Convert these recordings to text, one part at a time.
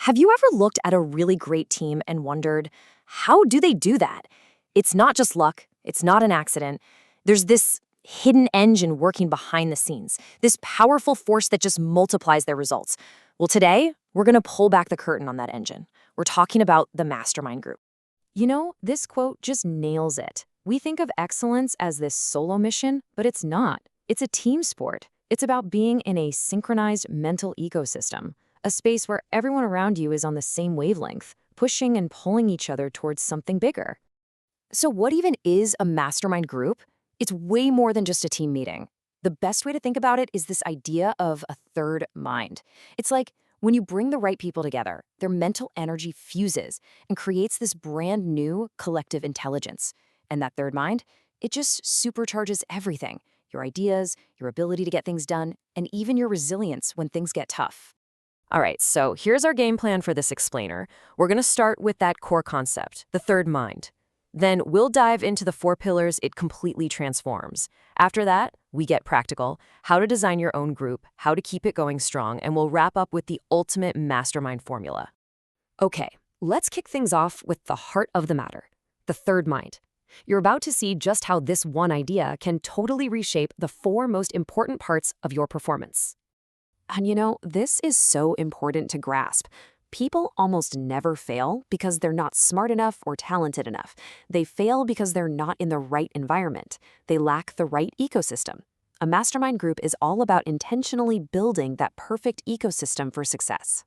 Have you ever looked at a really great team and wondered, how do they do that? It's not just luck, it's not an accident. There's this hidden engine working behind the scenes, this powerful force that just multiplies their results. Well, today, we're going to pull back the curtain on that engine. We're talking about the mastermind group. You know, this quote just nails it. We think of excellence as this solo mission, but it's not. It's a team sport. It's about being in a synchronized mental ecosystem, a space where everyone around you is on the same wavelength, pushing and pulling each other towards something bigger. So what even is a mastermind group? It's way more than just a team meeting. The best way to think about it is this idea of a third mind. It's like when you bring the right people together, their mental energy fuses and creates this brand new collective intelligence. And that third mind, it just supercharges everything: your ideas, your ability to get things done, and even your resilience when things get tough. All right, so here's our game plan for this explainer. We're going to start with that core concept, the third mind. Then we'll dive into the 4 pillars it completely transforms. After that, we get practical, how to design your own group, how to keep it going strong, and we'll wrap up with the ultimate mastermind formula. Okay, let's kick things off with the heart of the matter, the third mind. You're about to see just how this one idea can totally reshape the 4 most important parts of your performance. And you know, this is so important to grasp. People almost never fail because they're not smart enough or talented enough. They fail because they're not in the right environment. They lack the right ecosystem. A mastermind group is all about intentionally building that perfect ecosystem for success.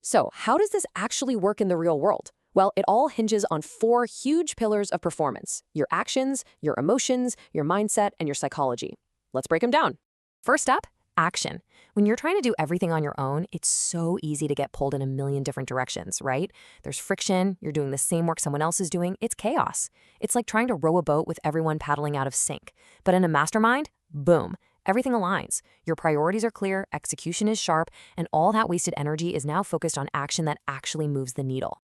So, how does this actually work in the real world? Well, it all hinges on 4 huge pillars of performance: your actions, your emotions, your mindset, and your psychology. Let's break them down. First up, action. When you're trying to do everything on your own, it's so easy to get pulled in a million different directions, right? There's friction, you're doing the same work someone else is doing, it's chaos. It's like trying to row a boat with everyone paddling out of sync. But in a mastermind, boom, everything aligns. Your priorities are clear, execution is sharp, and all that wasted energy is now focused on action that actually moves the needle.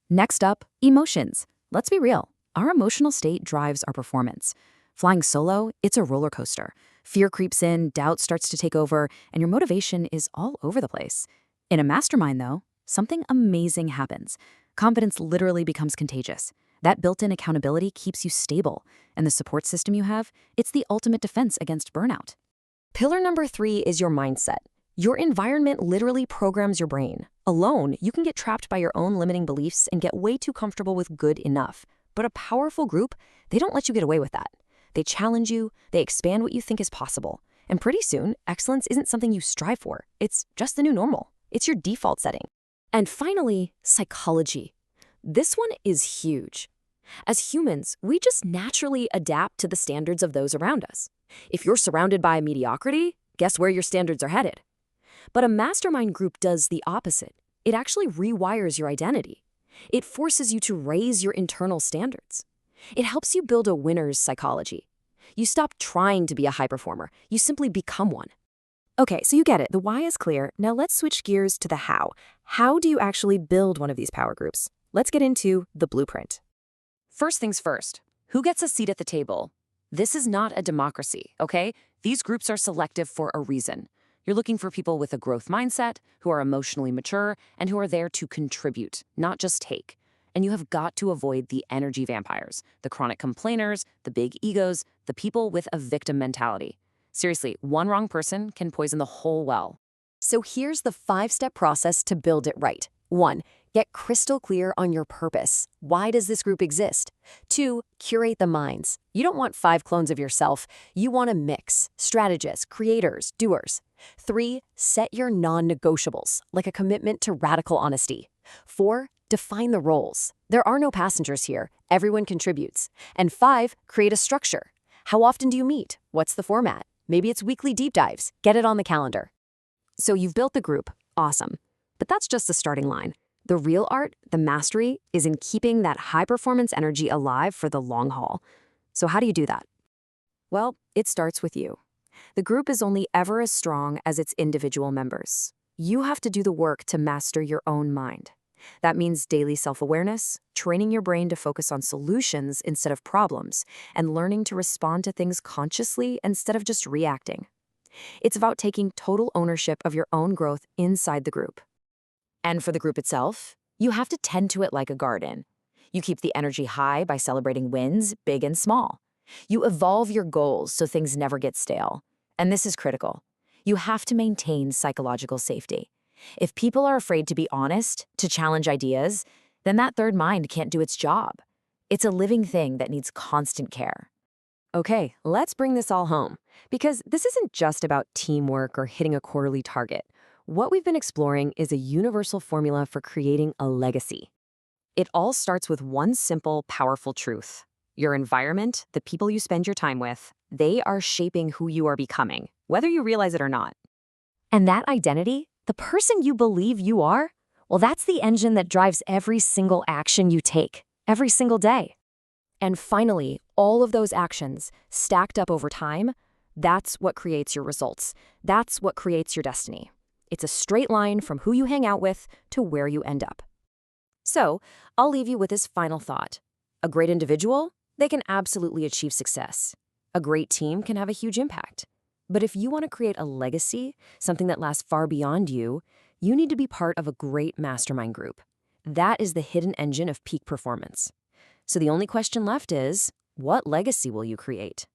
Next up, emotions. Let's be real. Our emotional state drives our performance. Flying solo, it's a roller coaster. Fear creeps in, doubt starts to take over, and your motivation is all over the place. In a mastermind, though, something amazing happens. Confidence literally becomes contagious. That built-in accountability keeps you stable, and the support system you have, it's the ultimate defense against burnout. Pillar number 3 is your mindset. Your environment literally programs your brain. Alone, you can get trapped by your own limiting beliefs and get way too comfortable with good enough. But a powerful group, they don't let you get away with that. They challenge you, they expand what you think is possible. And pretty soon, excellence isn't something you strive for. It's just the new normal. It's your default setting. And finally, psychology. This one is huge. As humans, we just naturally adapt to the standards of those around us. If you're surrounded by mediocrity, guess where your standards are headed? But a mastermind group does the opposite. It actually rewires your identity. It forces you to raise your internal standards. It helps you build a winner's psychology. You stop trying to be a high performer. You simply become one. Okay, so you get it. The why is clear. Now let's switch gears to the how. How do you actually build one of these power groups? Let's get into the blueprint. First things first, who gets a seat at the table? This is not a democracy, okay? These groups are selective for a reason. You're looking for people with a growth mindset, who are emotionally mature, and who are there to contribute, not just take. And you have got to avoid the energy vampires, the chronic complainers, the big egos, the people with a victim mentality. Seriously, one wrong person can poison the whole well. So here's the 5-step process to build it right. 1. Get crystal clear on your purpose. Why does this group exist? 2. Curate the minds. You don't want 5 clones of yourself. You want a mix: strategists, creators, doers. 3. Set your non-negotiables, like a commitment to radical honesty. 4. Define the roles. There are no passengers here. Everyone contributes. And 5. Create a structure. How often do you meet? What's the format? Maybe it's weekly deep dives. Get it on the calendar. So you've built the group. Awesome. But that's just the starting line. The real art, the mastery, is in keeping that high-performance energy alive for the long haul. So how do you do that? Well, it starts with you. The group is only ever as strong as its individual members. You have to do the work to master your own mind. That means daily self-awareness, training your brain to focus on solutions instead of problems, and learning to respond to things consciously instead of just reacting. It's about taking total ownership of your own growth inside the group. And for the group itself, you have to tend to it like a garden. You keep the energy high by celebrating wins, big and small. You evolve your goals so things never get stale. And this is critical. You have to maintain psychological safety. If people are afraid to be honest, to challenge ideas, then that third mind can't do its job. It's a living thing that needs constant care. Okay, let's bring this all home, because this isn't just about teamwork or hitting a quarterly target. What we've been exploring is a universal formula for creating a legacy. It all starts with one simple, powerful truth. Your environment, the people you spend your time with, they are shaping who you are becoming, whether you realize it or not. And that identity, the person you believe you are, well, that's the engine that drives every single action you take, every single day. And finally, all of those actions, stacked up over time, that's what creates your results. That's what creates your destiny. It's a straight line from who you hang out with to where you end up. So, I'll leave you with this final thought. A great individual, they can absolutely achieve success. A great team can have a huge impact. But if you want to create a legacy, something that lasts far beyond you, you need to be part of a great mastermind group. That is the hidden engine of peak performance. So the only question left is, what legacy will you create?